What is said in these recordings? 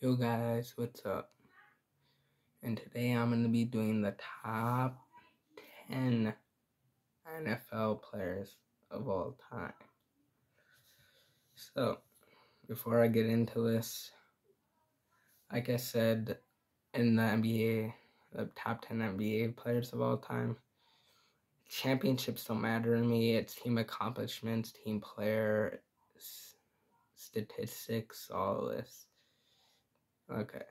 Yo guys, what's up? And today I'm going to be doing the top 10 NFL players of all time. So, before I get into this, like I said, in the NBA, the top 10 NBA players of all time, championships don't matter to me. It's team accomplishments, team player, statistics, all of this. Okay.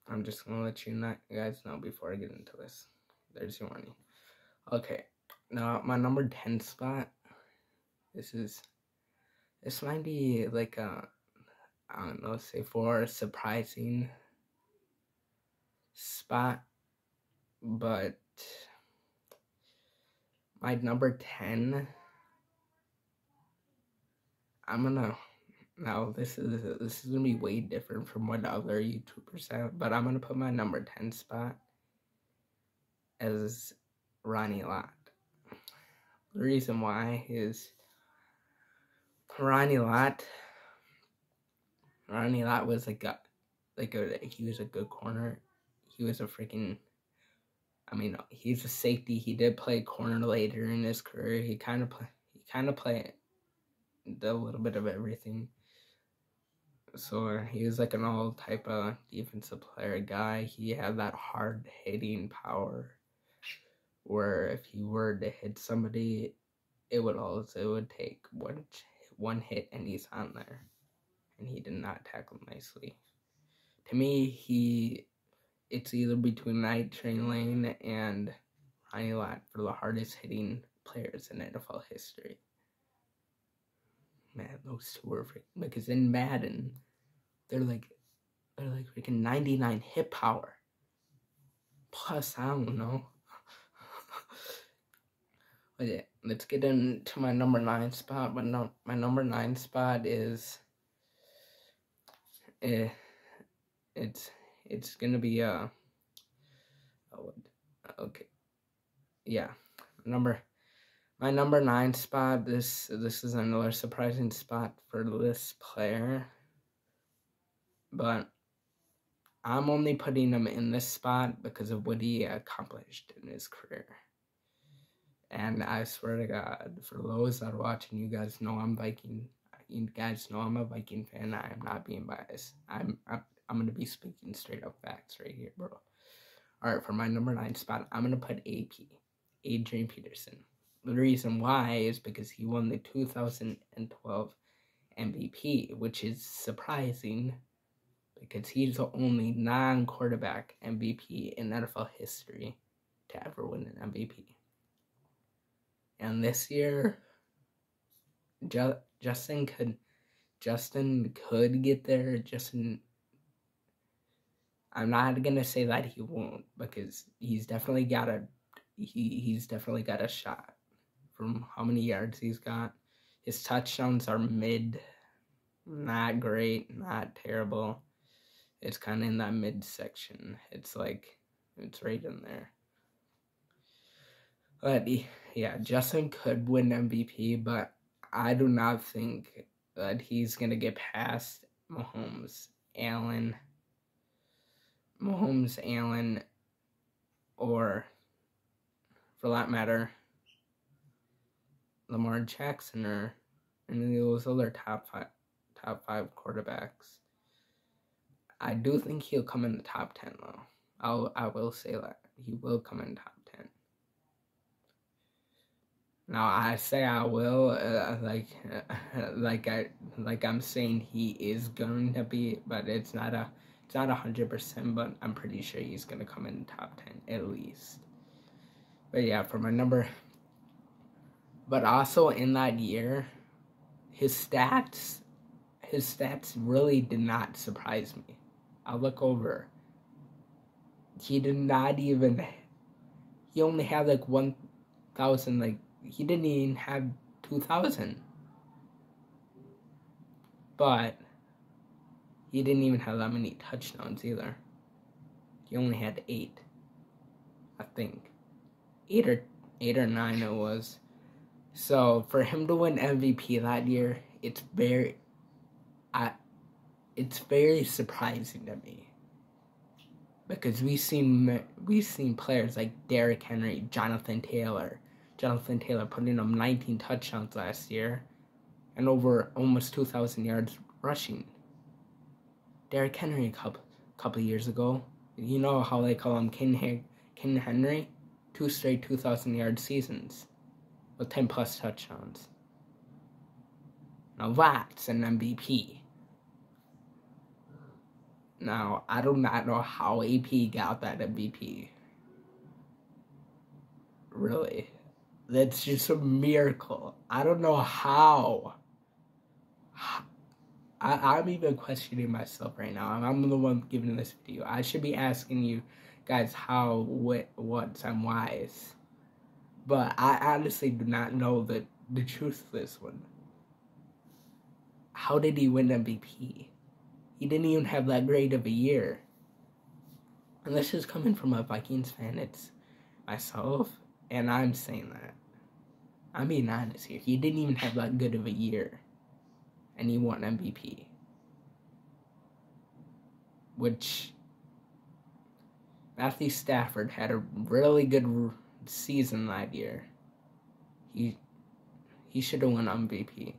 I'm just going to let you guys know before I get into this. There's your warning. Okay, now my number 10 spot, this might be like I don't know, say for a surprising spot, but my number 10, now this is gonna be way different from what other YouTubers have, but I'm gonna put my number 10 spot as Ronnie Lott. The reason why is Ronnie Lott was he was a good corner. He was a freaking, he's a safety. He did play corner later in his career. He kind of played a little bit of everything. So he was like an all type of defensive player guy. He had that hard hitting power, where if he were to hit somebody, it would take one hit and he's on there, and he did not tackle nicely. To me, it's either between Night Train Lane and Ronnie Lott for the hardest hitting players in NFL history. Man, those two are freaking, because in Madden, they're like freaking 99 hit power. Plus, I don't know. But yeah, let's get into my number 9 spot. But no, my number 9 spot is it's gonna be okay, yeah, my number 9 spot. This is another surprising spot for this player, but I'm only putting him in this spot because of what he accomplished in his career. And I swear to God, for those that are watching, you guys know I'm Viking. You guys know I'm a Viking fan. I am not being biased. I'm gonna be speaking straight up facts right here, bro. All right, for my number 9 spot, I'm gonna put Adrian Peterson. The reason why is because he won the 2012 MVP, which is surprising because he's the only non-quarterback MVP in NFL history to ever win an MVP. And this year, Justin could get there. I'm not gonna say that he won't, because he's definitely got a shot from how many yards he's got. His touchdowns are mid, not great, not terrible. It's kind of in that mid section. It's right in there. But yeah, Justin could win MVP, but I do not think that he's gonna get past Mahomes, Allen, or, for that matter, Lamar Jackson or any of those other top five quarterbacks. I do think he'll come in the top 10 though. I will say that he will come in top 10. Now I say I will, I'm saying he is going to be, but it's not 100%. But I'm pretty sure he's gonna come in the top 10 at least. But yeah, for my number. But also in that year, his stats really did not surprise me. I'll look over. He only had 1,000, he didn't even have 2,000. But he didn't even have that many touchdowns either. He only had 8, I think. 8 or 9 it was. So for him to win MVP that year, it's very, it's very surprising to me. Because we've seen players like Derrick Henry, Jonathan Taylor putting up 19 touchdowns last year and over almost 2,000 yards rushing. Derrick Henry a couple years ago, you know how they call him King Henry? 2 straight 2,000-yard seasons with 10-plus touchdowns. Now that's an MVP. Now, I do not know how AP got that MVP. Really. That's just a miracle. I don't know how. I'm even questioning myself right now. I'm the one giving this video. I should be asking you guys how, what's, and why's. But I honestly do not know the truth of this one. How did he win MVP? He didn't even have that great of a year. And this is coming from a Vikings fan. It's myself, and I'm saying that. I'm being honest here. He didn't even have that good of a year. And he won MVP. Which Matthew Stafford had a really good season that year. He should have won MVP.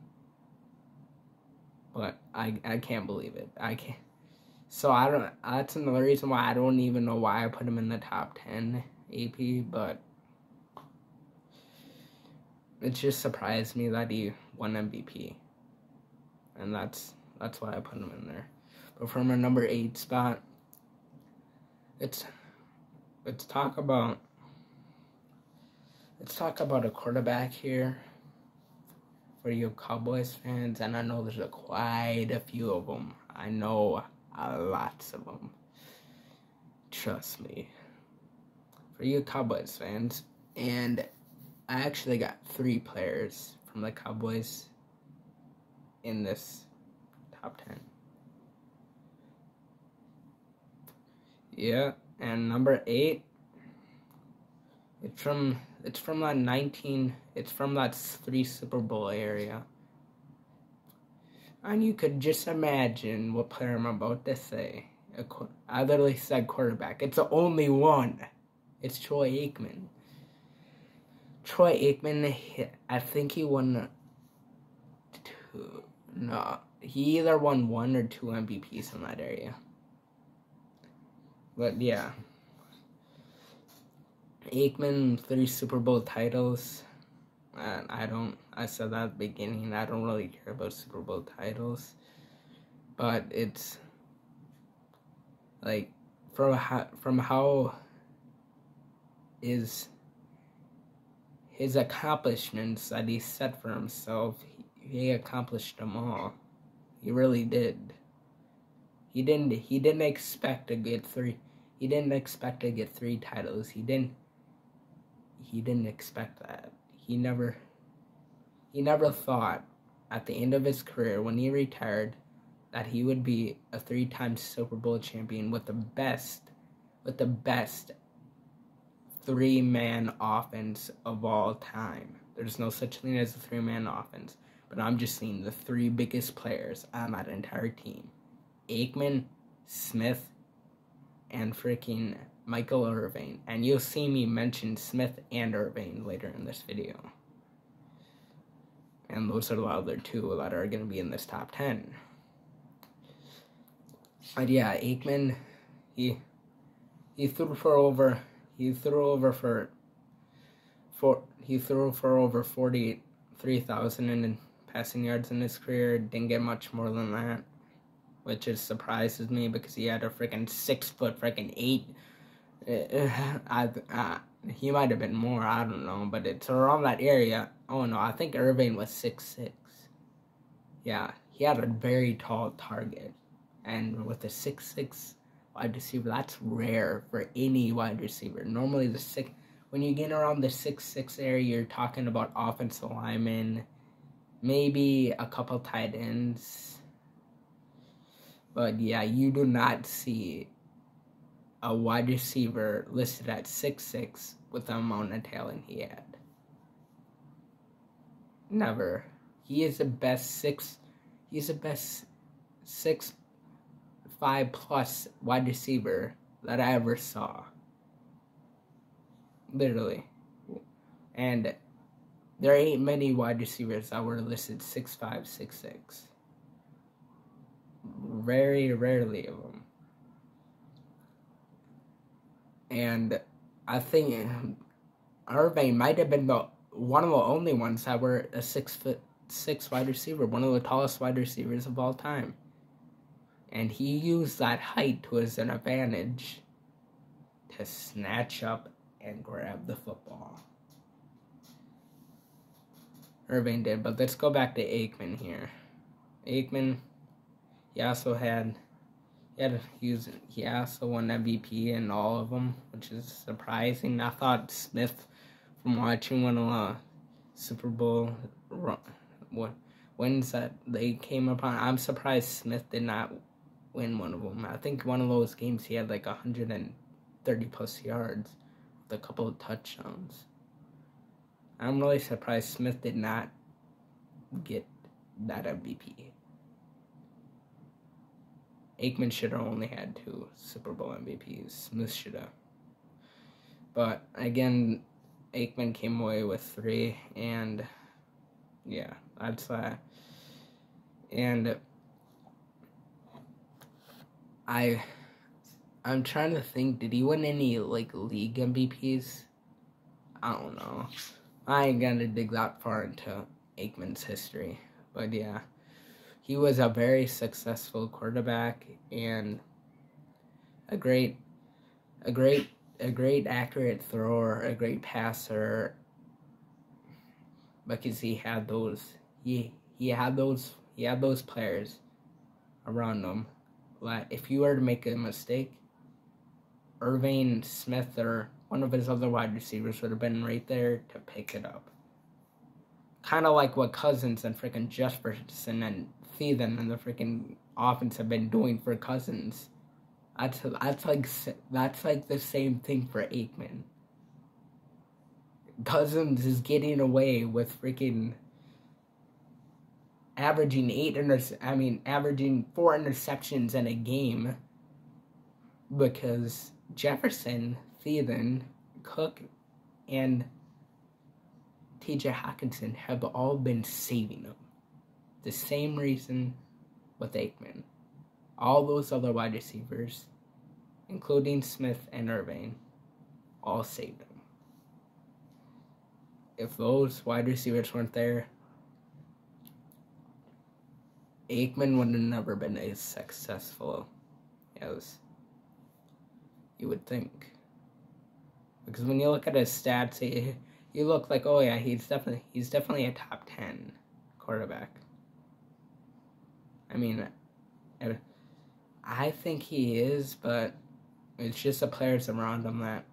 But I can't believe it. I can't. So that's another reason why I don't even know why I put him in the top 10 AP, but it just surprised me that he won MVP. And that's why I put him in there. But for my number 8 spot, let's talk about a quarterback here for you Cowboys fans, and I know there's quite a few of them. I know lots of them. Trust me. For you Cowboys fans, and I actually got 3 players from the Cowboys in this top 10. Yeah, and number 8, it's from that 3 Super Bowl area. And you could just imagine what player I'm about to say. I literally said quarterback. It's the only one. It's Troy Aikman. Troy Aikman, I think he won 2. No, he either won 1 or 2 MVPs in that area. But yeah. Aikman, 3 Super Bowl titles. And I said that at the beginning, I don't really care about Super Bowl titles. But it's like, from how his accomplishments that he set for himself, he accomplished them all. He really did. He didn't expect to get 3. He didn't expect to get 3 titles. He didn't expect that. He never thought at the end of his career, when he retired, that he would be a 3-time Super Bowl champion with the best 3-man offense of all time. There's no such thing as a 3-man offense, but I'm just saying the 3 biggest players on that entire team: Aikman, Smith, and freaking Michael Irvin. And you'll see me mention Smith and Irvin later in this video. And those are the other 2 that are going to be in this top 10. But yeah, Aikman, he threw for over 43,000 in passing yards in his career. Didn't get much more than that, which just surprises me because he had a freaking 6'8". He might have been more, I don't know, but it's around that area. Oh no, I think Irvin was 6'6". Yeah, he had a very tall target, and with a 6'6" wide receiver, that's rare for any wide receiver. Normally, when you get around the 6'6" area, you're talking about offensive linemen, maybe a couple tight ends. But yeah, you do not see a wide receiver listed at 6'6" with the amount of talent he had. Never. He is the best 6 5+ wide receiver that I ever saw. Literally. And there ain't many wide receivers that were listed 6'5", 6'6". Very rarely of them. And I think Irving might have been one of the only ones that were a 6'6" wide receiver, one of the tallest wide receivers of all time. And he used that height to his advantage to snatch up and grab the football. Irving did, but let's go back to Aikman here. Aikman, he also won MVP in all of them, which is surprising. I thought Smith, from watching one of the Super Bowl wins that they came upon, I'm surprised Smith did not win one of them. I think one of those games he had like 130+ yards with a couple of touchdowns. I'm really surprised Smith did not get that MVP. Aikman should have only had 2 Super Bowl MVPs. Smith should have. But again, Aikman came away with 3, and yeah, that's that. And I'm trying to think, did he win any like league MVPs? I don't know. I ain't gonna dig that far into Aikman's history, but yeah, he was a very successful quarterback and a great accurate thrower, a great passer, because he had those players around him. But if you were to make a mistake, Irving, Smith, or one of his other wide receivers would have been right there to pick it up. Kind of like what Cousins and freaking Jefferson and Thielen and the freaking offense have been doing for Cousins. That's like the same thing for Aikman. Cousins is getting away with freaking averaging 4 interceptions in a game because Jefferson, Thielen, Cook, and TJ Hawkinson have all been saving them. The same reason with Aikman. All those other wide receivers, including Smith and Irving, all saved him. If those wide receivers weren't there, Aikman would have never been as successful as you would think. Because when you look at his stats, you look like, oh yeah, he's definitely a top 10 quarterback. I mean, I think he is, but it's just the players around him that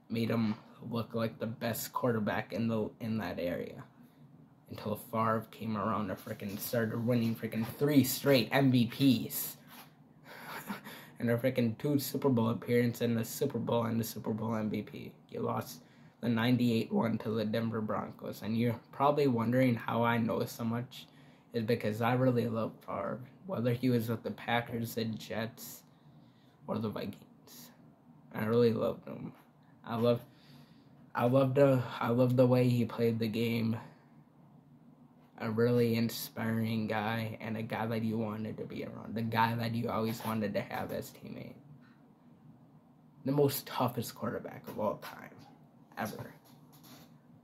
made him look like the best quarterback in that area. Until Favre came around and started winning 3 straight MVPs. And a 2 Super Bowl appearance in the Super Bowl and the Super Bowl MVP. You lost the 98 one to the Denver Broncos. And you're probably wondering how I know so much. Is because I really love Favre. Whether he was with the Packers, the Jets, or the Vikings. I really loved him. I loved the way he played the game. A really inspiring guy, and a guy that you wanted to be around. The guy that you always wanted to have as teammate. The most toughest quarterback of all time. Ever.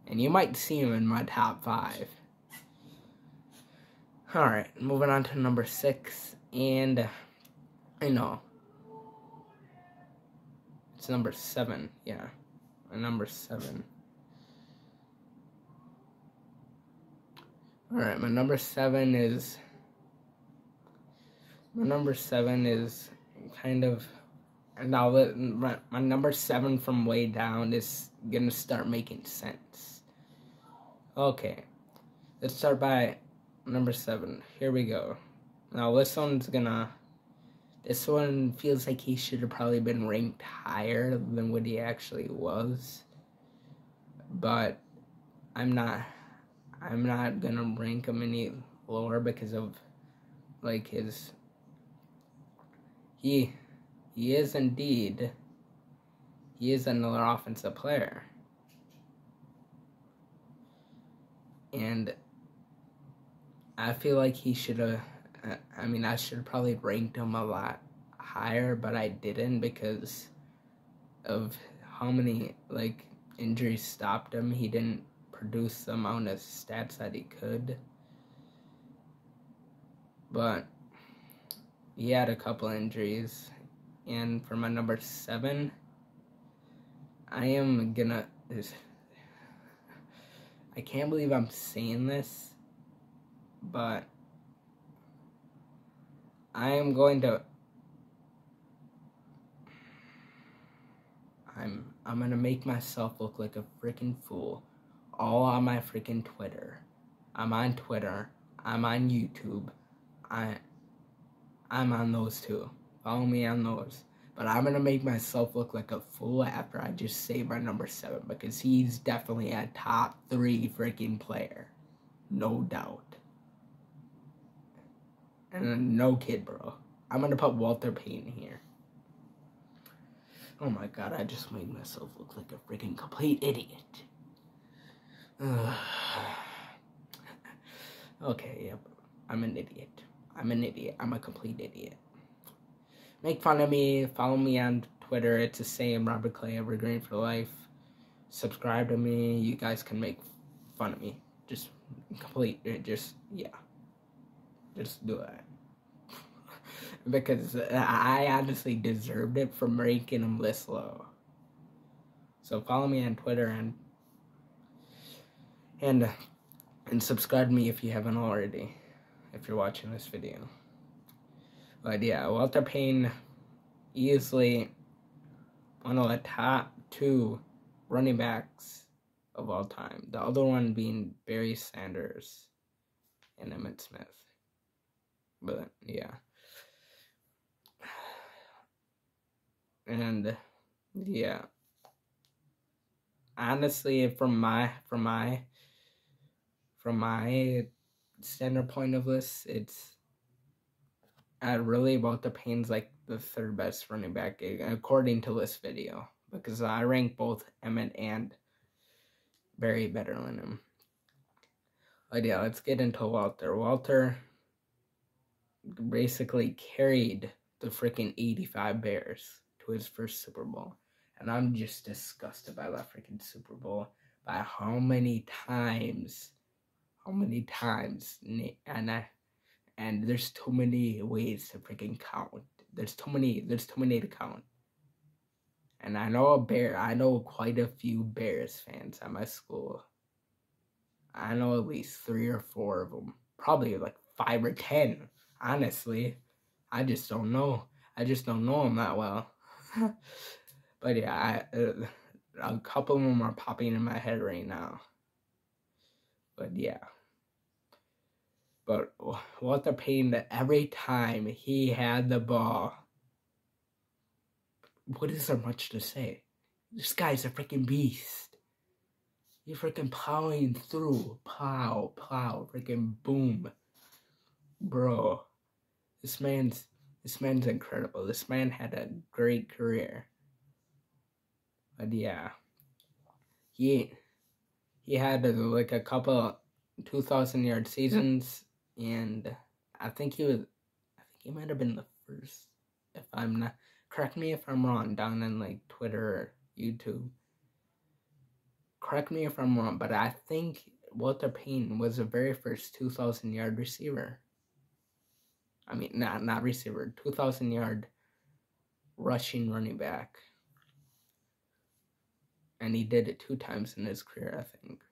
And you might see him in my top 5. Alright, moving on to number 6. And, it's number 7. Yeah, number 7. Alright, my number 7 is kind of, now my number 7 from way down is gonna start making sense. Okay, let's start by number 7. Here we go. Now this one feels like he should have probably been ranked higher than what he actually was. But I'm not gonna rank him any lower because of his he is indeed, he is another offensive player. And I feel like he should have, I should have probably ranked him a lot higher, but I didn't because of how many, injuries stopped him. He didn't produce the amount of stats that he could. But he had a couple injuries. And for my number 7, I can't believe I'm saying this, but I am going to, I'm gonna make myself look like a freaking fool all on my freaking Twitter. I'm on Twitter. I'm on YouTube. I'm on those too. Follow me on those. But I'm gonna make myself look like a fool after I just say my number 7 because he's definitely a top 3 freaking player. No doubt. And no kid, bro. I'm gonna put Walter Payton here. Oh my god, I just made myself look like a freaking complete idiot. Okay, yep. I'm an idiot. I'm a complete idiot. Make fun of me. Follow me on Twitter. It's the same. Robert Clay Evergreen for life. Subscribe to me. You guys can make fun of me. Just yeah. Just do it. Because I honestly deserved it from ranking him this low. So follow me on Twitter and subscribe to me if you haven't already, if you're watching this video. But yeah, Walter Payton, easily one of the top 2 running backs of all time. The other one being Barry Sanders and Emmitt Smith. But yeah. And yeah. Honestly, from my standard point of this, it's really Walter Payton's like the 3rd best running back according to this video, because I rank both Emmitt and Barry better than him. But yeah, let's get into Walter. Walter basically carried the freaking 85 Bears to his first Super Bowl. And I'm just disgusted by that freaking Super Bowl, by how many times, and there's too many ways to freaking count. There's too many to count. And I know quite a few Bears fans at my school. I know at least 3 or 4 of them. Probably like 5 or 10, honestly. I just don't know. I just don't know them that well. But yeah, a couple of them are popping in my head right now. But yeah. But Walter Payton, every time he had the ball, what is there much to say? This guy's a freaking beast. He's freaking plowing through. Plow, freaking boom. Bro, this man's incredible. This man had a great career. But yeah, he had like a couple 2,000-yard seasons, and I think he might have been the first. If I'm not, correct me if I'm wrong down in like Twitter or YouTube. Correct me if I'm wrong, but I think Walter Payton was the very first 2,000-yard receiver. I mean, not receiver, 2,000-yard rushing running back. And he did it 2 times in his career, I think.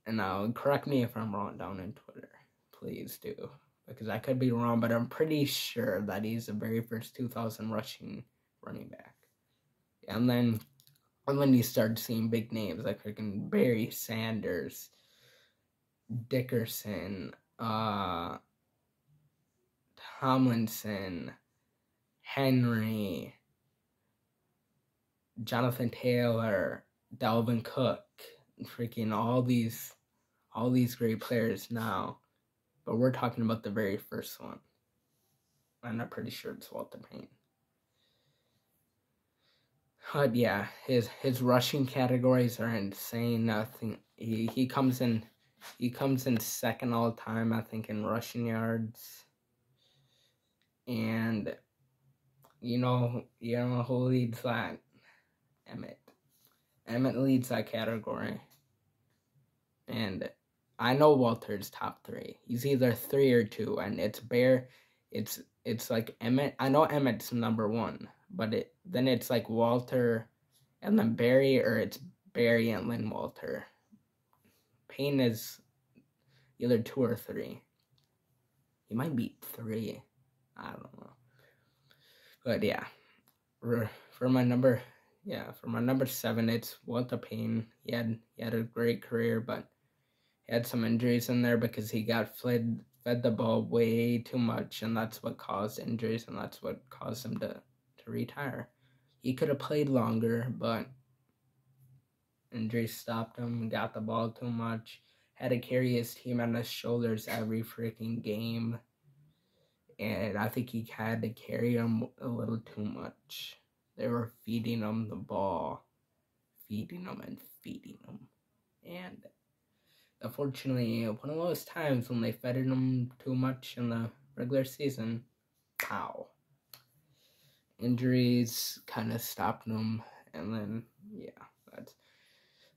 And now, correct me if I'm wrong down in Twitter. Please do. Because I could be wrong, but I'm pretty sure that he's the very first 2,000 rushing running back. And then you start seeing big names like freaking Barry Sanders, Dickerson, Tomlinson, Henry, Jonathan Taylor, Dalvin Cook, freaking all these great players now. But we're talking about the very first one. and I'm pretty sure it's Walter Payton. But yeah, his rushing categories are insane. I think he comes in second all time, I think, in rushing yards. And you know who leads that? Emmett. Emmett leads that category. And I know Walter's top 3. He's either 3 or 2, and it's like Emmett. I know Emmett's number 1, but then it's like Walter and then Barry, or it's Barry and then Walter. Payne is either 2 or 3. He might be 3. I don't know. But yeah, for my number 7, it's Walter Payne. He had a great career, but he had some injuries in there because he got fed the ball way too much, and that's what caused injuries, and that's what caused him to retire. He could have played longer, but injuries stopped him. Got the ball too much. Had to carry his team on his shoulders every freaking game. And I think he had to carry him a little too much. They were feeding him the ball. Feeding him and feeding him. And unfortunately, one of those times when they fed him too much in the regular season, pow. Injuries kind of stopped him. And then, yeah,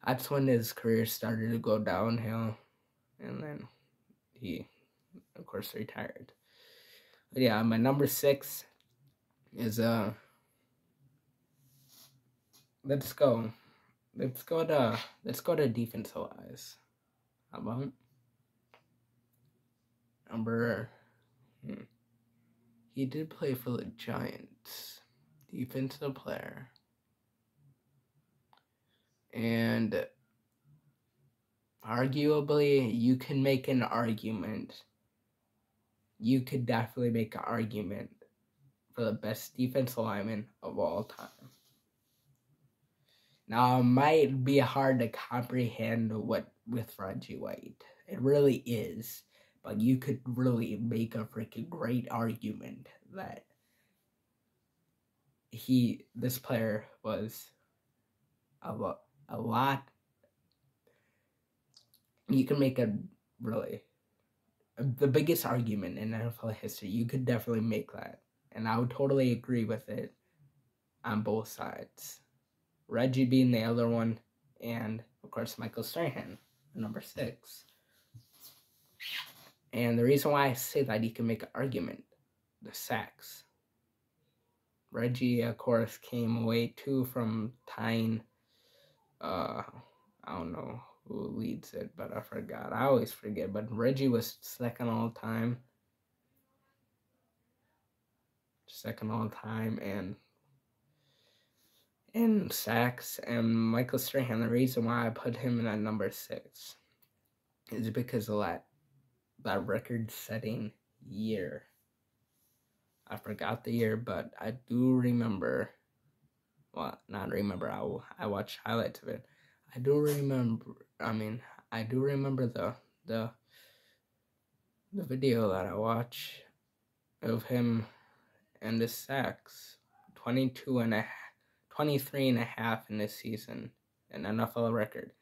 that's when his career started to go downhill. And then he, of course, retired. But yeah, my number 6 is let's go to defensive wise. How about number? He did play for the Giants, defensive player, and arguably you can make an argument. You could definitely make an argument for the best defensive lineman of all time. Now, it might be hard to comprehend with Reggie White. It really is. But you could really make a freaking great argument that this player was a lot. You can make the biggest argument in NFL history. You could definitely make that. And I would totally agree with it on both sides. Reggie being the other one, and of course Michael Strahan, number 6. And the reason why I say that you can make an argument, the sacks. Reggie, of course, came away too from tying, I don't know who leads it, but I forgot. I always forget, but Reggie was second all time. Second all time, and in sacks. And Michael Strahan, the reason why I put him in at number 6 is because of that record-setting year. I forgot the year, but I do remember. Well, not remember. I watched highlights of it. I do remember the video that I watched of him and his sacks. 23 and a half in this season, an NFL record.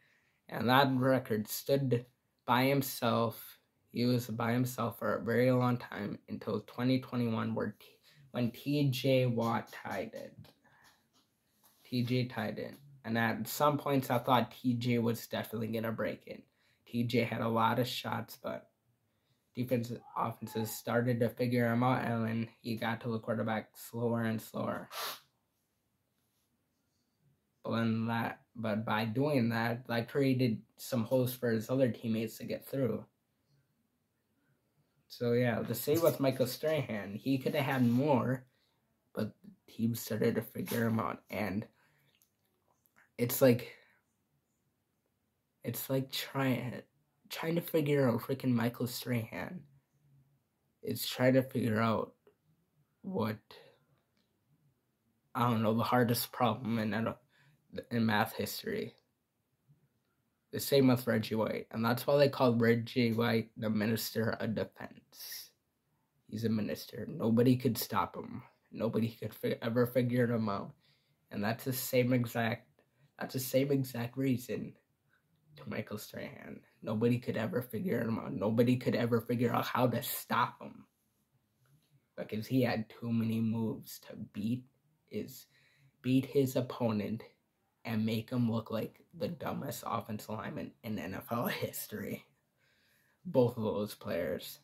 And that record stood by himself. He was by himself for a very long time until 2021, when TJ Watt tied it. TJ tied it. And at some points, I thought TJ was definitely going to break it. TJ had a lot of shots, but defensive offenses started to figure him out, and then he got to the quarterback slower and slower. But by doing that, that created some holes for his other teammates to get through. So yeah, the same with Michael Strahan. He could have had more, but the team started to figure him out. And it's like trying to figure out freaking Michael Strahan. It's trying to figure out what, I don't know, the hardest problem in math history. The same with Reggie White. And that's why they called Reggie White the Minister of Defense. He's a minister. Nobody could stop him. Nobody could ever figure him out. And that's the same exact reason to Michael Strahan. Nobody could ever figure him out. Nobody could ever figure out how to stop him. Because he had too many moves to beat his opponent and make him look like the dumbest offensive lineman in NFL history. Both of those players.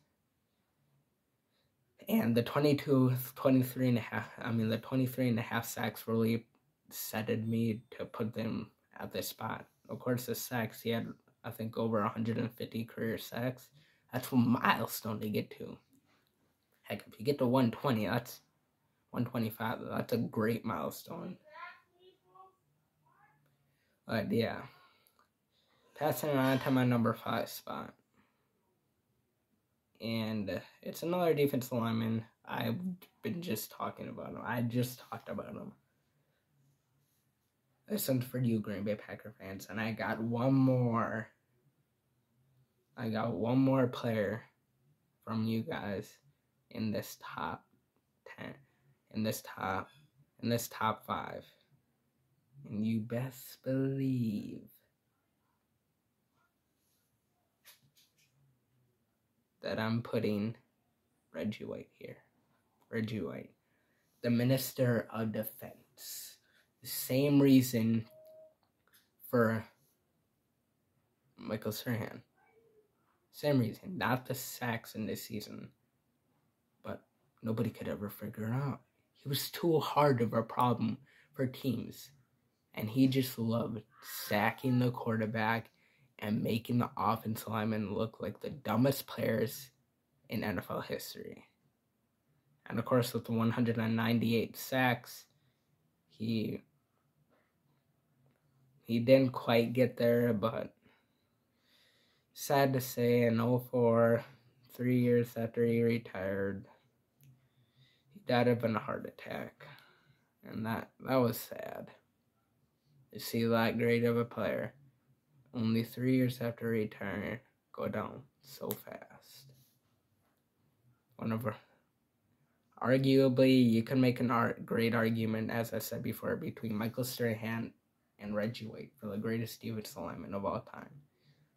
And the 23 and a half sacks really setted me to put them at this spot. Of course, the sacks, he had, I think, over 150 career sacks. That's a milestone to get to. Heck, if you get to 120, that's 125. That's a great milestone. But yeah, passing on to my number 5 spot. And it's another defensive lineman. I've been just talking about him. I just talked about him. This one's for you, Green Bay Packer fans. And I got one more player from you guys in this top 10. In this top 5. And you best believe that I'm putting Reggie White here. Reggie White, the Minister of Defense. The same reason for Michael Strahan. Same reason. Not the sacks in this season. But nobody could ever figure it out. He was too hard of a problem for teams. And he just loved sacking the quarterback and making the offensive linemen look like the dumbest players in NFL history. And of course, with the 198 sacks, he didn't quite get there, but sad to say, in 2004, 3 years after he retired, he died of a heart attack. And that was sad. To see that great of a player, only 3 years after retiring, go down so fast. Arguably, you can make a great argument, as I said before, between Michael Strahan and Reggie White for the greatest defensive lineman of all time.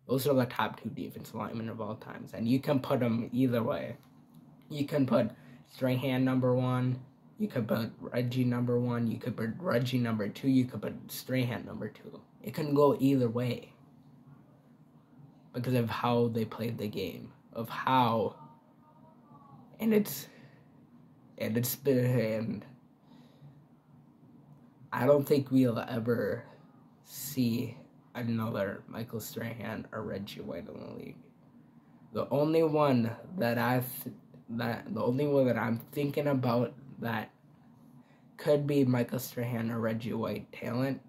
Those are the top 2 defensive linemen of all time, and you can put them either way. You can put Strahan number 1, you could put Reggie number 1, you could put Reggie number 2, you could put Strahan number 2. It can go either way because of how they played the game, and I don't think we'll ever see another Michael Strahan or Reggie White in the league. The only one that I'm thinking about that could be Michael Strahan or Reggie White talent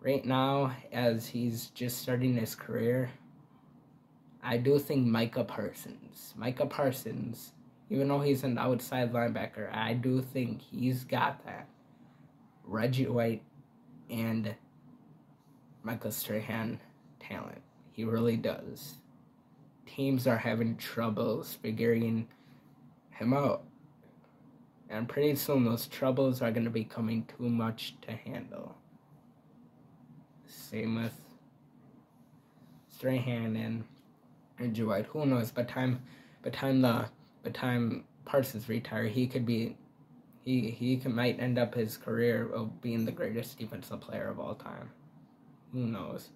right now, as he's just starting his career, I do think Micah Parsons, even though he's an outside linebacker, I do think he's got that Reggie White and Michael Strahan talent. He really does. Teams are having troubles figuring him out. And pretty soon those troubles are going to be becoming too much to handle. Same with Strahan and Reggie White. Who knows? By time Parsons retire, he might end up his career of being the greatest defensive player of all time. Who knows?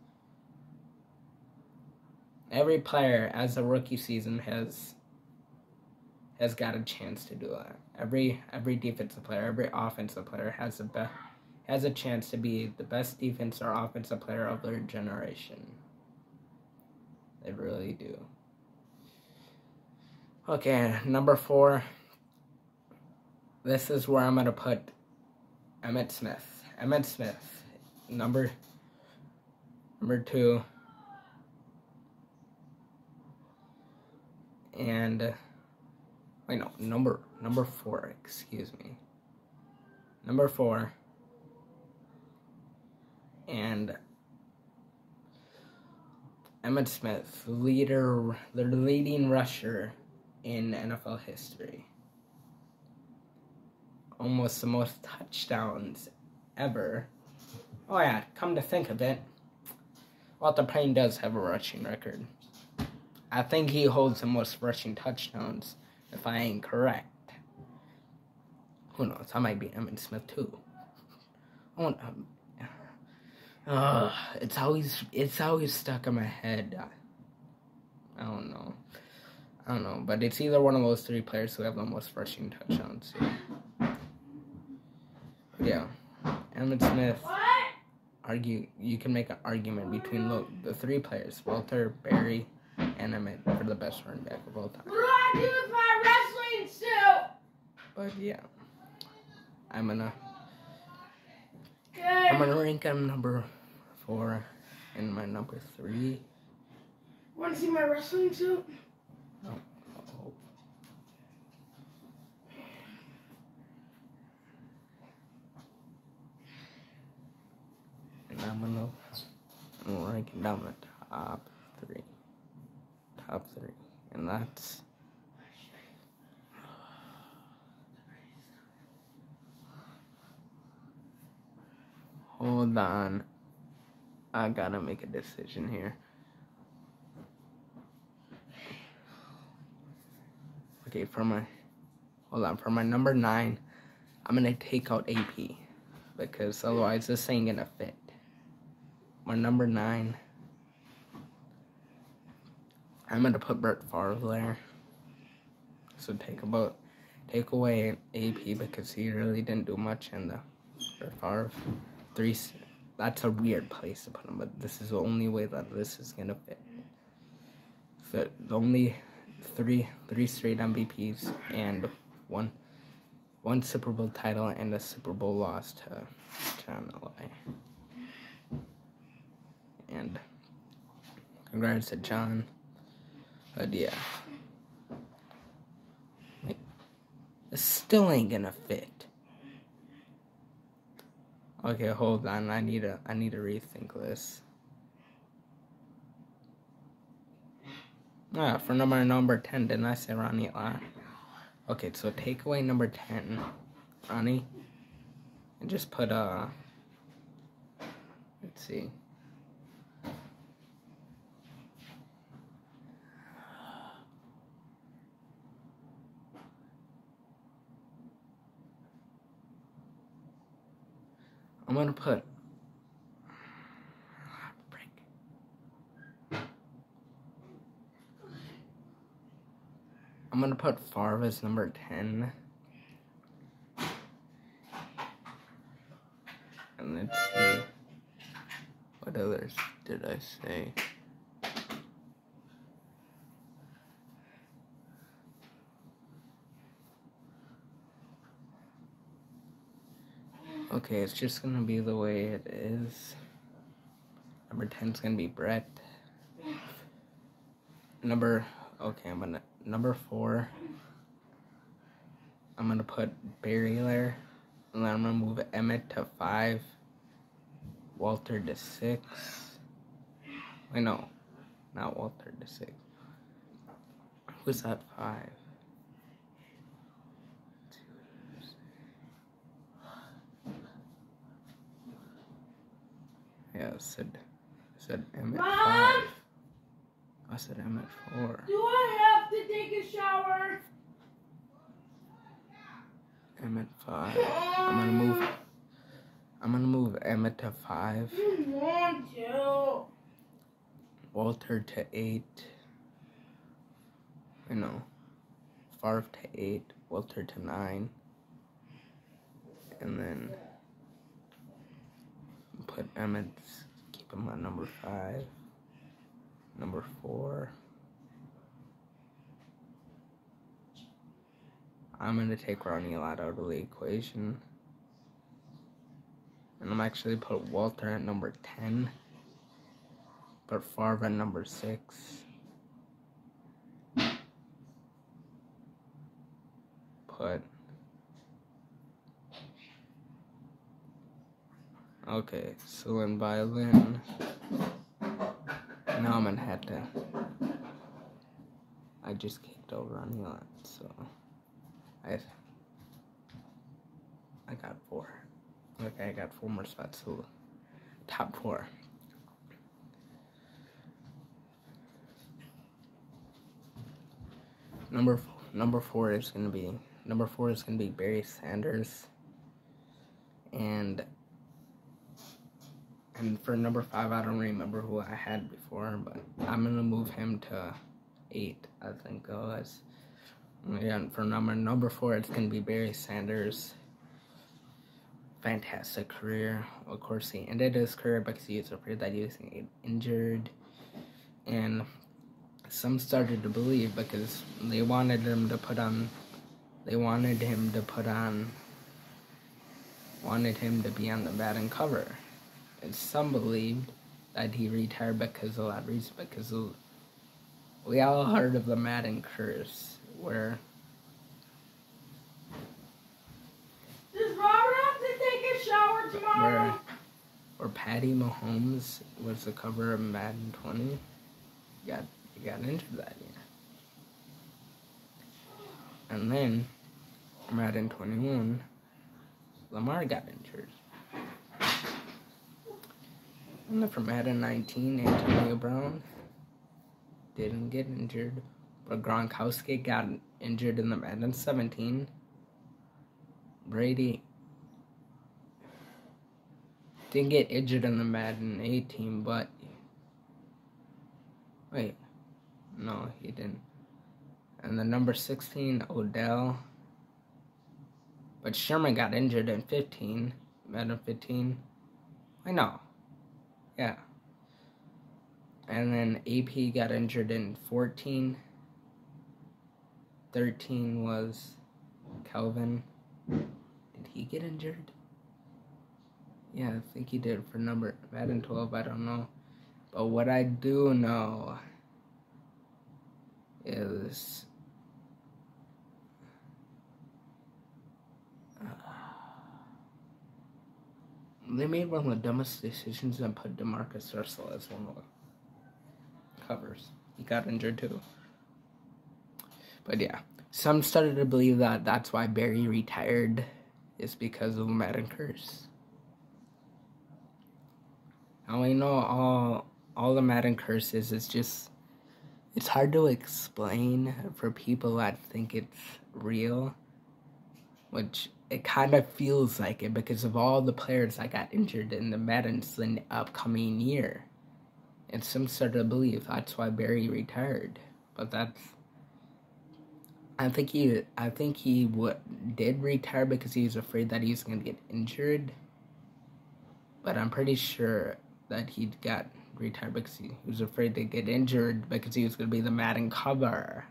Every player as a rookie season has got a chance to do that. Every defensive player, every offensive player has a chance to be the best defense or offensive player of their generation. They really do. Okay, number 4. This is where I'm gonna put Emmitt Smith. Emmitt Smith, number 2. And number 4, excuse me. Number 4. And Emmitt Smith, the leading rusher in NFL history. Almost the most touchdowns ever. Oh yeah, come to think of it, Walter Payton does have a rushing record. I think he holds the most rushing touchdowns, if I ain't correct. Who knows? I might be Emmitt Smith too. It's always stuck in my head. I don't know, but it's either one of those three players who have the most rushing touchdowns. Yeah, Emmitt Smith. You can make an argument between the three players, Walter, Barry, and Emmitt, for the best running back of all time. What do I do with my wrestling suit? But yeah, I'm gonna rank him number 4 and my number 3. Want to see my wrestling suit? Oh. And I'm gonna rank him down the top 3. And that's hold on. I gotta make a decision here. Okay, for my number 9, I'm gonna take out AP because otherwise this ain't gonna fit. My number 9, I'm gonna put Brett Favre there. So take away AP because he really didn't do much in the Brett Favre 3. That's a weird place to put him, but this is the only way that this is gonna fit. So the only three straight MVPs and one Super Bowl title and a Super Bowl loss to John Elway. And congrats to John. But yeah, it still ain't gonna fit. Okay, hold on. I need to rethink this. For number 10, didn't I say Ronnie Lott? Okay, so take away number 10, Ronnie, and just put let's see. I'm gonna put Favre as number 10. And let's see. What others did I say? Okay, it's just gonna be the way it is. Number 10's gonna be Brett. Number 4. I'm gonna put Barry there, and then I'm gonna move Emmitt to 5, Walter to 6. Wait, no, not Walter to 6. Who's at 5? Yeah, I said Emmitt 5. I said Emmitt 4. Do I have to take a shower? Emmitt 5. I'm gonna move Emmitt to 5. You want to? Walter to 8. Favre to 8. Walter to 9. And then put keep him on number 5. Number 4. I'm going to take Ronnie Lott out of the equation. And I'm actually put Walter at number 10. Put Favre at number 6. Okay, so then by then, now I'm gonna have to, I just kicked over on Elon, so I got 4. Okay, I got 4 more spots, so top 4. Number 4 is gonna be Barry Sanders, and for number 5, I don't remember who I had before, but I'm gonna move him to 8. I think it was. And for number 4, it's gonna be Barry Sanders. Fantastic career. Of course, he ended his career because he was afraid that he was gonna get injured, and some started to believe because they wanted him to be on the Madden cover. And some believed that he retired because of that reason, because we all heard of the Madden curse, where Does Robert have to take a shower tomorrow? where Patty Mahomes was the cover of Madden 20. He got injured that year. And then Madden 21, Lamar got injured. And then for Madden 19, Antonio Brown didn't get injured, but Gronkowski got injured in the Madden 17. Brady didn't get injured in the Madden 18, but wait, no, he didn't. And the number 16, Odell, but Sherman got injured in 15, Madden 15. I know, yeah. And then AP got injured in 14. 13 was Kelvin. Did he get injured? Yeah, I think he did for Madden 12, I don't know. But what I do know is they made one of the dumbest decisions and put DeMarcus Russell as one of the covers. He got injured too. But yeah, some started to believe that that's why Barry retired, is because of the Madden curse. Now we know all the Madden curses is just, it's hard to explain for people that think it's real, which it kind of feels like it because of all the players that got injured in the Madden's the upcoming year. And some started to believe that's why Barry retired. But I think he did retire because he was afraid that he was going to get injured. But I'm pretty sure that he got retired because he was afraid to get injured because he was going to be the Madden cover.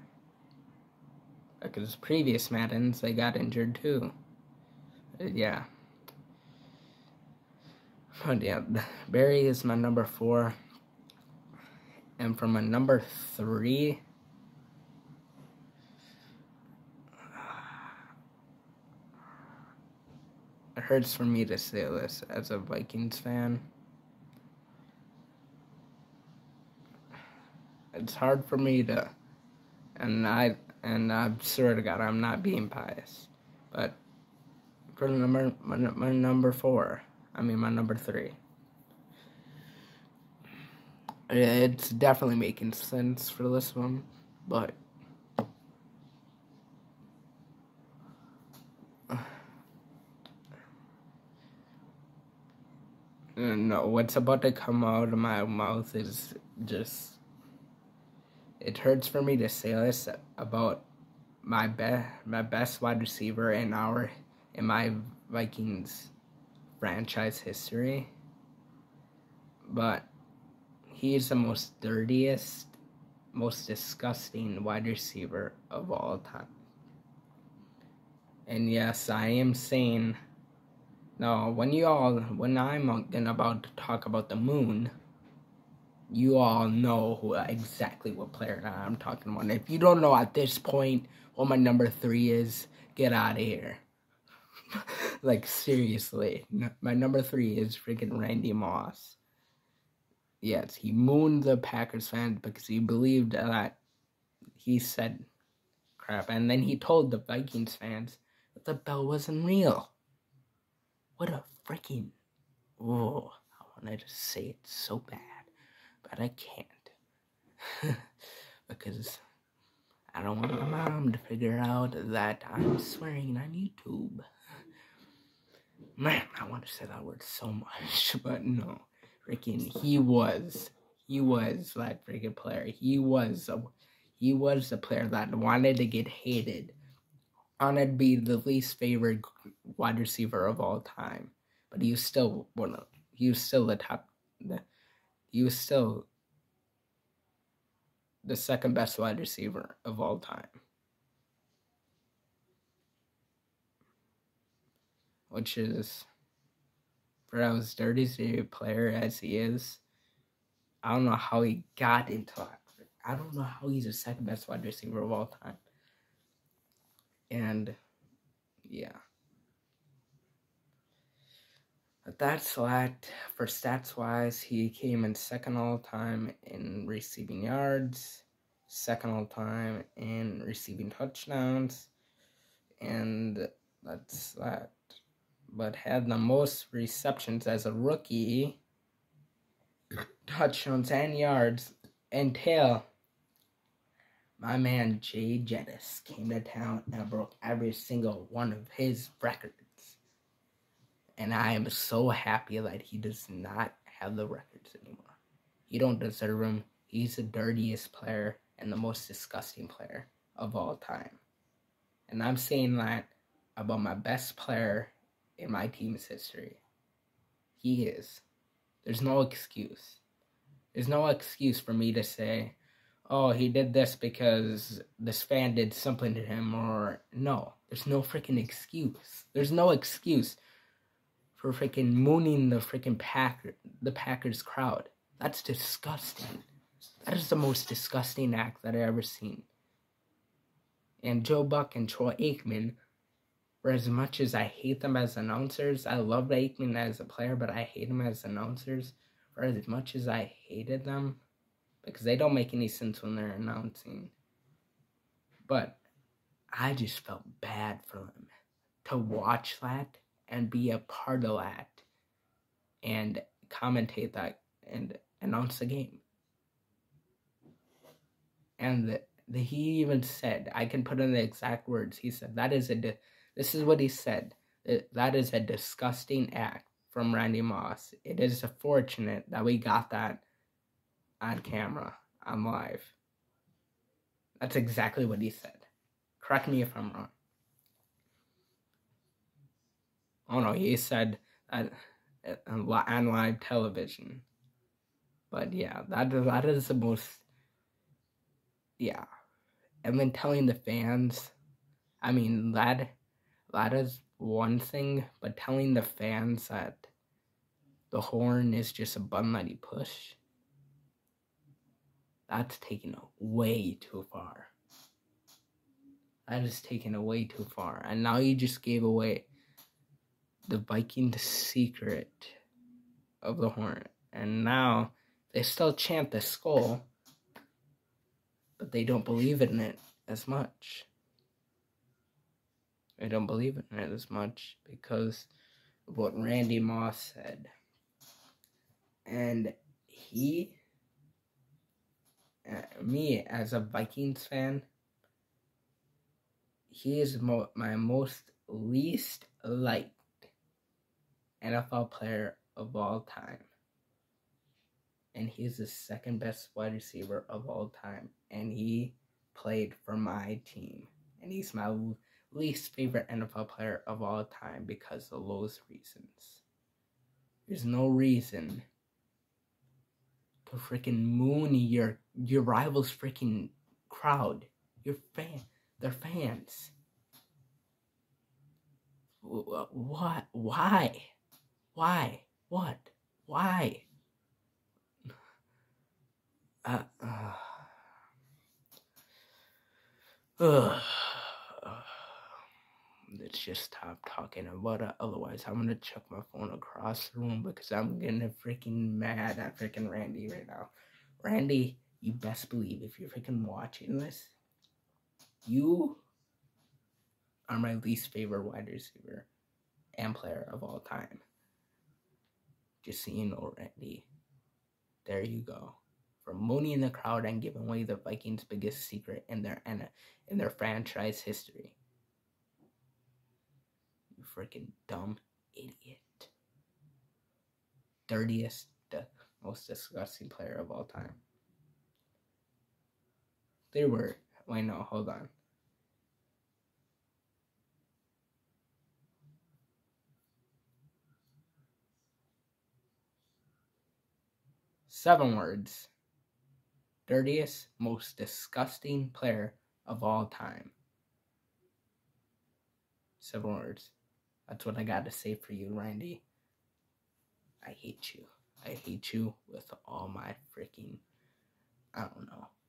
Because previous Maddens, they got injured too. Yeah. But yeah, Barry is my number 4. And for my number 3, it hurts for me to say this as a Vikings fan. It's hard for me to, and I swear to God, I'm not being biased, but for my number 3, it's definitely making sense for this one, but no, what's about to come out of my mouth is just, it hurts for me to say this about my best wide receiver in my Vikings franchise history, but he's the most dirtiest, most disgusting wide receiver of all time. And yes, I am saying, no, when I'm about to talk about the moon, you all know exactly what player I'm talking about. And if you don't know at this point what my number 3 is, get out of here. Like, seriously. My number 3 is freaking Randy Moss. Yes, he mooned the Packers fans because he believed that he said crap, and then he told the Vikings fans that the bell wasn't real. What a freaking... Oh, I wanted to say it so bad, but I can't. Because I don't want my mom to figure out that I'm swearing on YouTube. Man, I want to say that word so much, but no. Freaking, he was that freaking player. He was the player that wanted to get hated. Wanted to be the least favorite wide receiver of all time. But he was still the second best wide receiver of all time. Which is, for as dirty a player as he is, I don't know how he got into that. I don't know how he's the second best wide receiver of all time. And, yeah. But that's that. For stats-wise, he came in second all-time in receiving yards, second all-time in receiving touchdowns, and that's that. But had the most receptions as a rookie, touchdowns and yards, until my man Jay Jettis came to town and broke every single one of his records. And I am so happy that he does not have the records anymore. He don't deserve them. He's the dirtiest player and the most disgusting player of all time. And I'm saying that about my best player in my team's history. He is. There's no excuse. There's no excuse for me to say, oh, he did this because this fan did something to him, or no. There's no freaking excuse. There's no excuse for freaking mooning the Packers crowd. That's disgusting. That is the most disgusting act that I've ever seen. And Joe Buck and Troy Aikman, for as much as I hate them as announcers, I love Aikman as a player, but I hate him as announcers. For as much as I hated them, because they don't make any sense when they're announcing. But I just felt bad for them to watch that and be a part of that and commentate that and announce the game. And he even said, I can put in the exact words, he said, this is what he said, that is a disgusting act from Randy Moss. It is fortunate that we got that on camera, on live. That's exactly what he said. Correct me if I'm wrong. Oh no, he said that on live television. But yeah, that is the most, yeah. And then telling the fans, I mean, that is one thing, but telling the fans that the horn is just a button that you push, that's taken it way too far. That is taken it way too far. And now you just gave away the Vikings secret of the horn. And now they still chant the skull, but they don't believe in it as much. They don't believe in it as much because of what Randy Moss said. And me as a Vikings fan, he is my most least liked NFL player of all time. And he's the second best wide receiver of all time. And he played for my team. And he's my least favorite NFL player of all time because of those reasons. There's no reason to freaking moon your rival's freaking crowd. They're fans. What? Why? What? Why? Let's just stop talking about it. Otherwise, I'm gonna chuck my phone across the room because I'm getting freaking mad at freaking Randy right now. Randy, you best believe if you're freaking watching this, You are my least favorite wide receiver and player of all time. Just so you know, Randy. There you go. For mooning in the crowd and giving away the Vikings' biggest secret in their franchise history. You freaking dumb idiot. Dirtiest, the most disgusting player of all time. Wait, no, hold on. Seven words. Dirtiest, most disgusting player of all time. 7 words. That's what I got to say for you, Randy. I hate you. I hate you with all my freaking,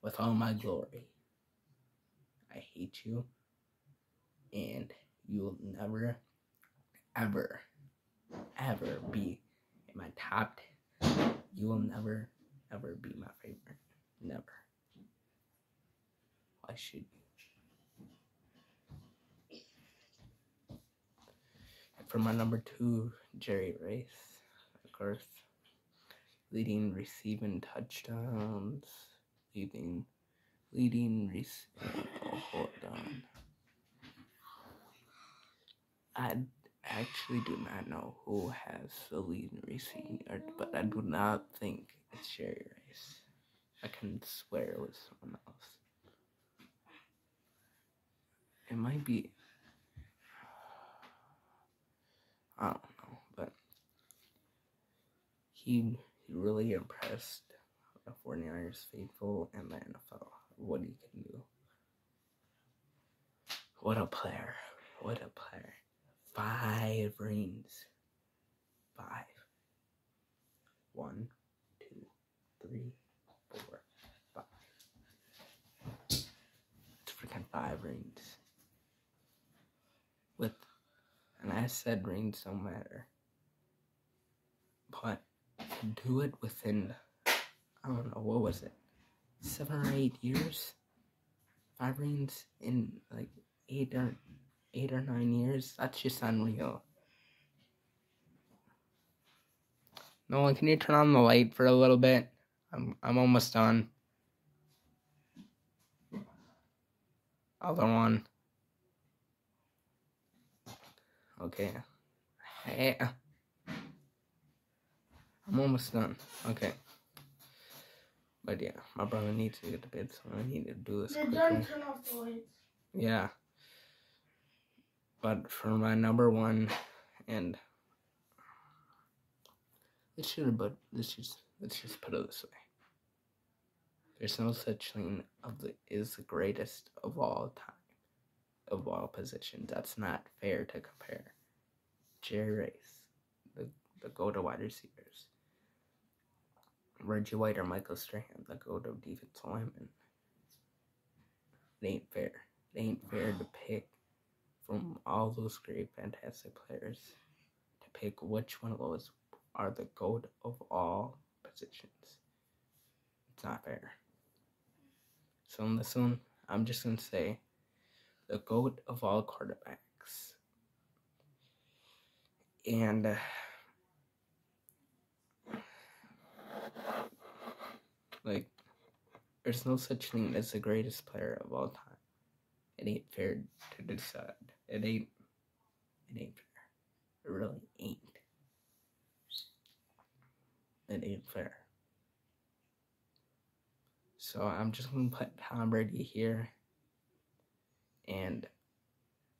with all my glory. I hate you. And you'll never, ever, ever be in my top 10. You will never, ever be my favorite. Never. Why should you? And for my number 2, Jerry Rice, of course. Leading receiving touchdowns. Leading receiving. Oh, hold on. I actually do not know who has the lead in receiving yard, but I do not think it's Jerry Rice. I can swear it was someone else. It might be. I don't know, but he really impressed the 49ers faithful and the NFL. What he can do. What a player. What a player. 5 rings. 5. 1, 2, 3, 4, 5. It's freaking 5 rings. And I said rings don't matter. But do it within, I don't know, what was it? 7 or 8 years? 5 rings in like 8 or 9 years? That's just unreal. Nolan, can you turn on the light for a little bit? I'm almost done. Other one. Okay. Hey. I'm almost done. Okay. But yeah, my brother needs to get to bed, so I need to do this quickly. You're done, turn off the lights. Yeah. But for my number 1, and let's just put it this way. There's no such thing is the greatest of all time, of all positions. That's not fair to compare. Jerry Rice, the go-to wide receivers. Reggie White or Michael Strahan, the go-to defensive lineman. It ain't fair. It ain't fair to pick from all those great, fantastic players to pick which one of those are the GOAT of all positions. It's not fair. So in this one, I'm just going to say the GOAT of all quarterbacks. And there's no such thing as the greatest player of all time. It ain't fair to decide. It ain't fair. It really ain't. It ain't fair. So I'm just going to put Tom Brady here. And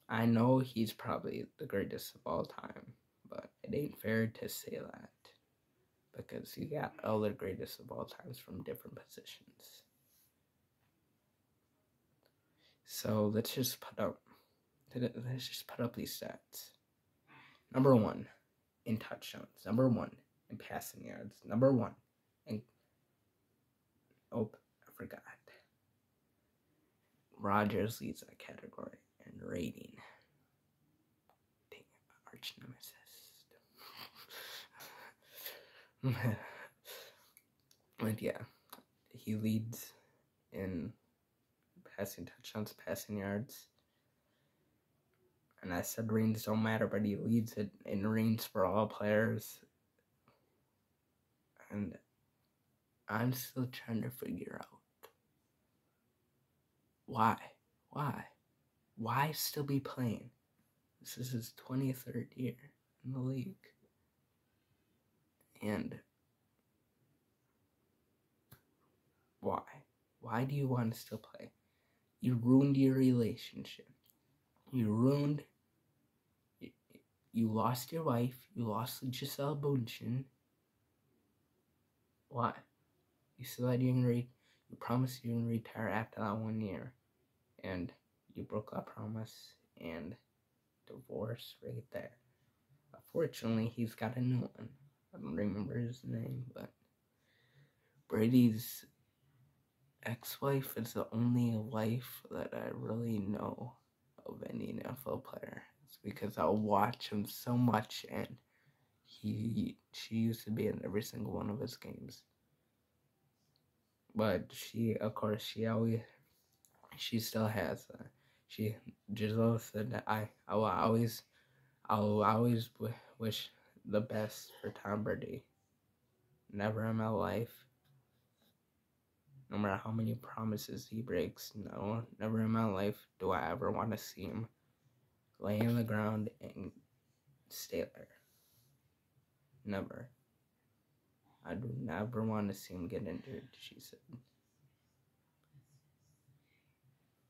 I know he's probably the greatest of all time. But it ain't fair to say that. Because you got other greatest of all times from different positions. So let's just put up these stats. Number 1 in touchdowns. Number 1 in passing yards. Number 1 in... Oh, I forgot. Rodgers leads that category in rating. Dang it, arch nemesis. But yeah, he leads in passing touchdowns, passing yards. And I said rings don't matter, but he leads it in rings for all players. And I'm still trying to figure out why. Why still be playing? This is his 23rd year in the league. And why? Why do you want to still play? You ruined your relationship. You lost your wife. You lost Gisele Bundchen. Why? You said you promised you would retire after that 1 year. And you broke that promise and divorce right there. Unfortunately, he's got a new one. I don't remember his name, but Brady's ex-wife is the only wife that I really know of any NFL player. It's because I'll watch him so much, and she used to be in every single one of his games. But she still has. Gisele said that I will always wish the best for Tom Brady. Never in my life, no matter how many promises he breaks, never in my life do I ever want to see him lay on the ground and stay there. Never. I do never want to see him get injured, she said.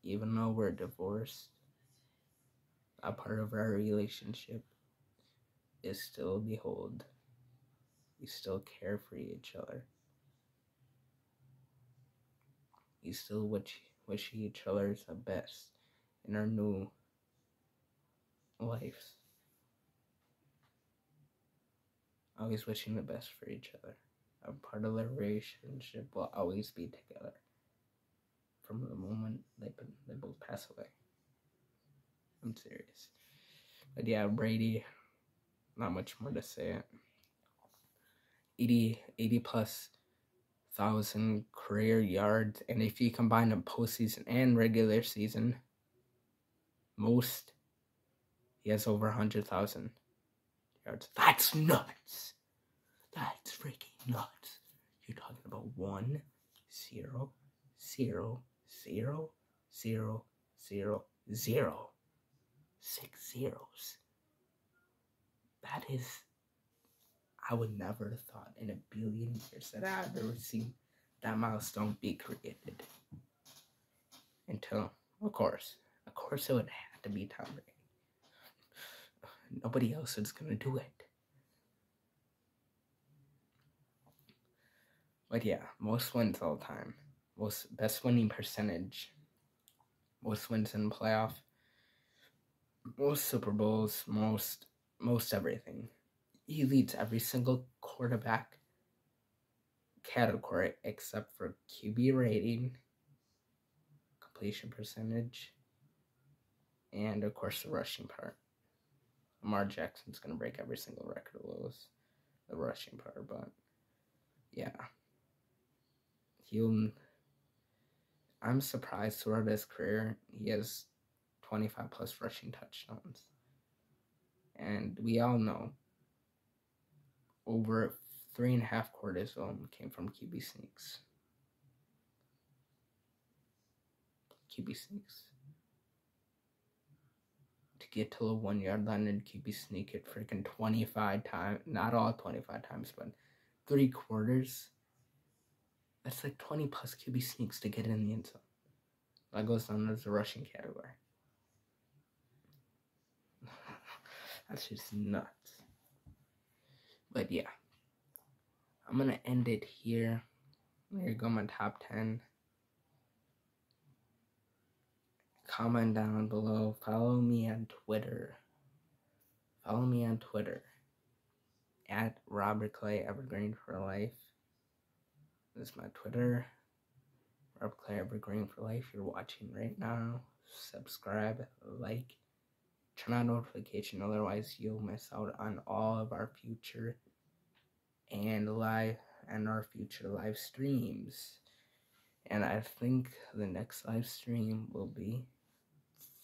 Even though we're divorced, a part of our relationship is still behold. We still care for each other. We still wish each other the best in our new lives. Always wishing the best for each other. A part of their relationship will always be together from the moment they both pass away. I'm serious. But yeah, Brady, not much more to say. 80 plus thousand career yards, and if you combine the postseason and regular season, he has over 100,000 yards. That's nuts. That's freaking nuts. You're talking about 1, 0, 0, 0, 0, 0, 0. 6 zeros. That is, I would never have thought in a billion years that I'd ever seen that milestone be created. Until, of course it would have to be Tom Brady. Nobody else is going to do it. But yeah, most wins all the time. Best winning percentage. Most wins in the playoff. Most Super Bowls. Most everything. He leads every single quarterback category except for QB rating, completion percentage, and of course the rushing part. Lamar Jackson's going to break every single record of those, the rushing part, but yeah. I'm surprised throughout his career, he has 25 plus rushing touchdowns. And we all know over 3.5 quarters of them came from QB sneaks. To get to the 1 yard line and QB sneak it freaking 25 times. Not all 25 times, but 3 quarters. That's like 20 plus QB sneaks to get in the end zone. That goes down as a rushing category. That's just nuts. But yeah, I'm going to end it here. Here go my top 10. Comment down below. Follow me on Twitter. At Robert Clay Evergreen for Life. This is my Twitter. Robert Clay Evergreen for Life. You're watching right now. Subscribe, like, turn on notification. Otherwise, you'll miss out on all of our future and our future live streams. And I think the next live stream will be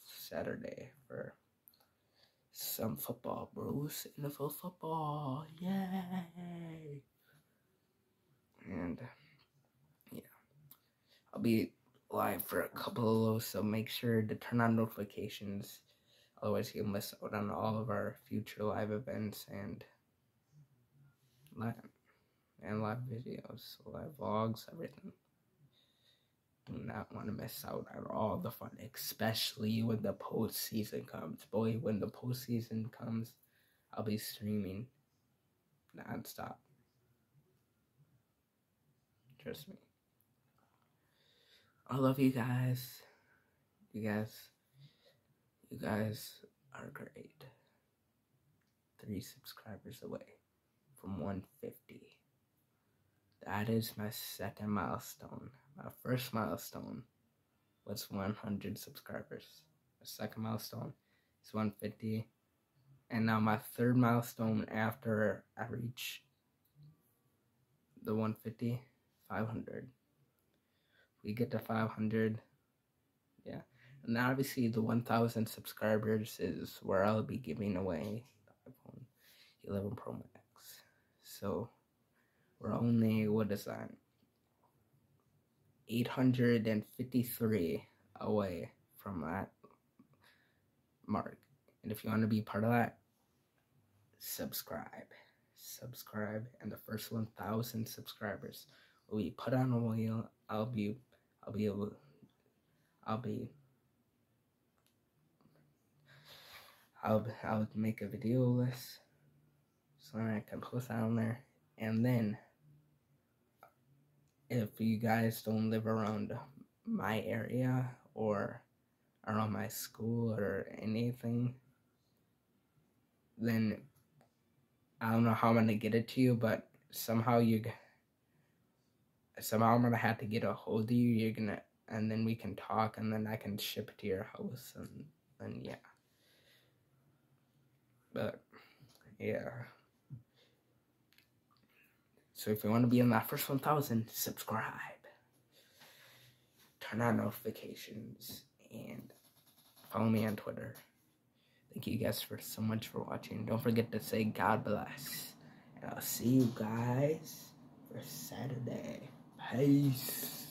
Saturday for some football, bros. NFL football. Yay! And yeah, I'll be live for a couple of those, so make sure to turn on notifications. Otherwise, you'll miss out on all of our future live events and live videos, live vlogs, everything. Do not want to miss out on all the fun, especially when the postseason comes. Boy, when the postseason comes, I'll be streaming nonstop. Trust me. I love you guys. You guys are great. 3 subscribers away from 150. That is my second milestone. My first milestone was 100 subscribers. My second milestone is 150. And now my third milestone after I reach the 150, 500. We get to 500. Yeah. And obviously the 1,000 subscribers is where I'll be giving away the iPhone 11 Pro Max. So we're only, what is that? 853 away from that mark. And if you want to be part of that, subscribe, and the first 1,000 subscribers will be put on a wheel. I'll make a video list so that I can post that on there. And then if you guys don't live around my area or around my school or anything, then I don't know how I'm gonna get it to you, but somehow I'm gonna have to get a hold of you. And then we can talk, and then I can ship it to your house, and yeah. But yeah. So if you want to be in that first 1,000, subscribe, turn on notifications, and follow me on Twitter. Thank you guys so much for watching. Don't forget to say God bless. And I'll see you guys for Saturday. Peace.